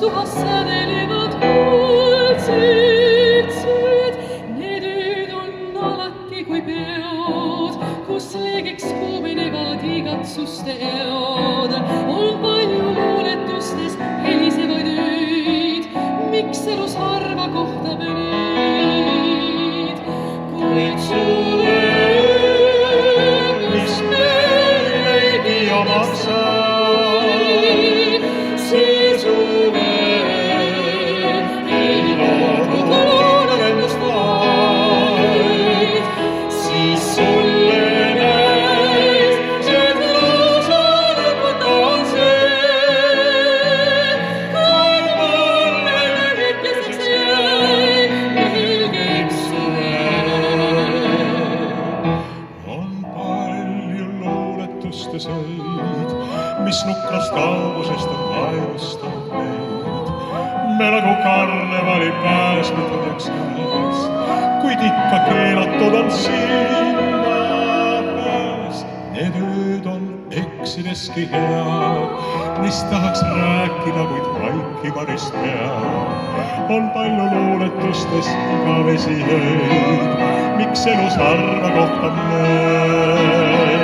Tuhas sädelevad kuldsed sööd, need ööd on alati kui peod, kus leegiks kuumenevad igatsuste eod. On palju luuletustes helisevaid öid, miks elus harva kohtame neid, kuid suve ööd, mis meilegi omaks sai, see suve mis nukrast kaugusest on vaevustanud meid. Me nagu karnevali pääsmetud jääks käes, kuid ikka keelatud on sinna pääs. Need ööd on eksideski head, mis tahaks rääkida, kuid vaiki karist peab. On palju luuletustes igavesi öid, miks elus harva kohtame.